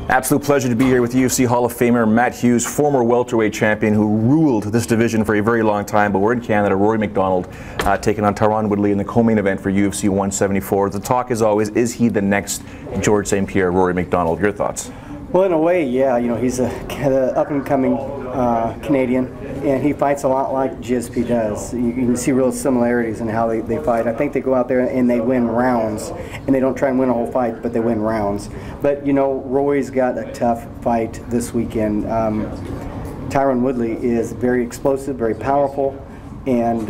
Absolute pleasure to be here with UFC Hall of Famer Matt Hughes, former welterweight champion who ruled this division for a very long time, but we're in Canada. Rory MacDonald taking on Tyron Woodley in the co-main event for UFC 174. The talk is always, is he the next George St. Pierre, Rory MacDonald? Your thoughts? Well, in a way, yeah. You know, he's a up-and-coming Canadian, and he fights a lot like GSP does. You can see real similarities in how they fight. I think they go out there and they win rounds, and they don't try and win a whole fight, but they win rounds. But, you know, Rory's got a tough fight this weekend. Tyron Woodley is very explosive, very powerful, and,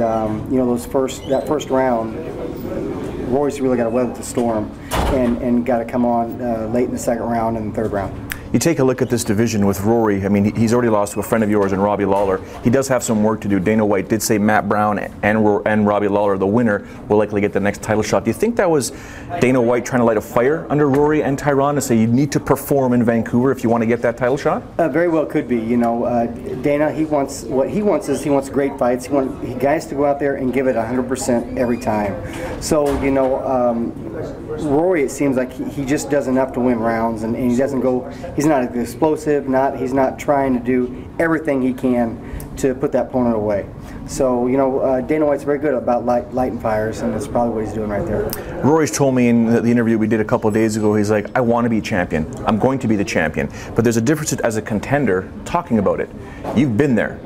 you know, that first round, Rory's really got to weather the storm and got to come on late in the second round and the third round. You take a look at this division with Rory. I mean, he's already lost to a friend of yours in Robbie Lawler. He does have some work to do. Dana White did say Matt Brown and Robbie Lawler, the winner, will likely get the next title shot. Do you think that was Dana White trying to light a fire under Rory and Tyron to say you need to perform in Vancouver if you want to get that title shot? Very well could be. You know, Dana, what he wants is great fights. He wants guys to go out there and give it 100% every time. So, you know, Rory, it seems like he just does enough to win rounds, and he doesn't go. He's not explosive. He's not trying to do everything he can to put that opponent away. So, you know, Dana White's very good about lighting fires, and that's probably what he's doing right there. Rory's told me in the interview we did a couple of days ago, he's like, I want to be champion. I'm going to be the champion. But there's a difference as a contender talking about it. You've been there.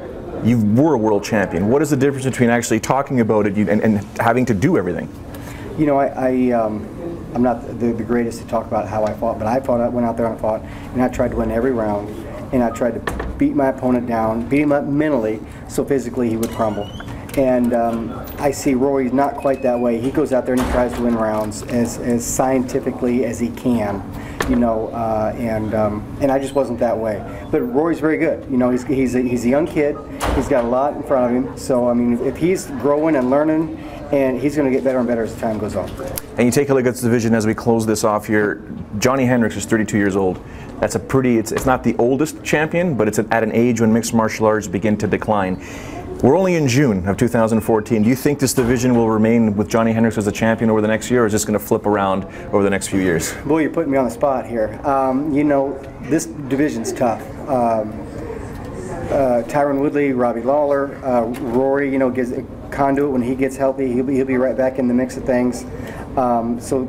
You were a world champion. What is the difference between actually talking about it and having to do everything? You know, I'm not the greatest to talk about how I fought, but I went out there and fought, and I tried to win every round, and I tried to beat my opponent down, beat him up mentally, so physically he would crumble. And I see Rory's not quite that way. He goes out there and he tries to win rounds as scientifically as he can, you know, and I just wasn't that way. But Rory's very good. You know, he's a young kid. He's got a lot in front of him. So, I mean, if he's growing and learning, and he's going to get better and better as time goes on. And you take a look at this division as we close this off here. Johnny Hendricks is 32 years old. That's a pretty, it's not the oldest champion, but it's at an age when mixed martial arts begin to decline. We're only in June of 2014. Do you think this division will remain with Johnny Hendricks as a champion over the next year, or is this going to flip around over the next few years? Boy, you're putting me on the spot here. You know, this division's tough. Tyron Woodley, Robbie Lawler, Rory, you know, gives a conduit. When he gets healthy, he'll be right back in the mix of things. So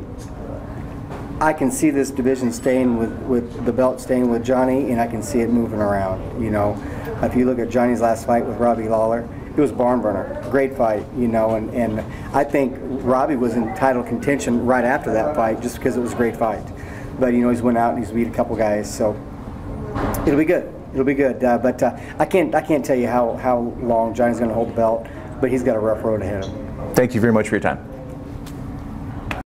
I can see this division staying with the belt staying with Johnny, and I can see it moving around. You know, if you look at Johnny's last fight with Robbie Lawler, it was barn burner, great fight. You know, and I think Robbie was in title contention right after that fight just because it was a great fight. But you know, he's went out and he's beat a couple guys, so it'll be good. It'll be good, but I can't tell you how long Johnny's going to hold the belt, but he's got a rough road ahead of him. Thank you very much for your time.